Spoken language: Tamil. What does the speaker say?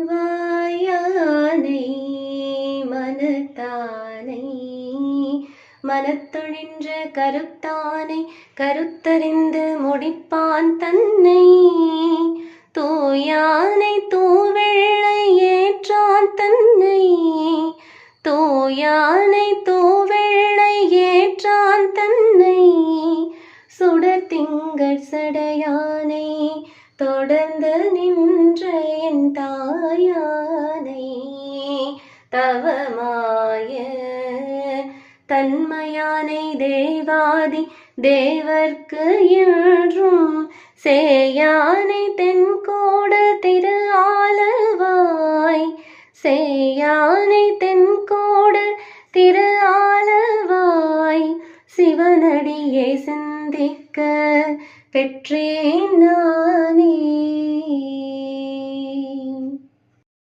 வாயானை மனத்தானை மனத்தொழின்ற கருத்தானை கருத்தறிந்து முடிப்பான் தன்னை தூயானை தூவெள்ளை ஏற்றான் தன்னை தூயானை தூவெள்ளை ஏற்றான் தன்னை சுடர் திங்கள் சடையானை தொடர்ந்து நின்ற என் தாயானை தவமாய தன்மையானை தேவாதி தேவர்க்கு என்றும் சேயானை தென்கோடு திரு ஆலவாய் சேயானை தென்கோடு திரு ஆலவாய் சிவனடியை சிந்திக்க பெற்றேன் நானே.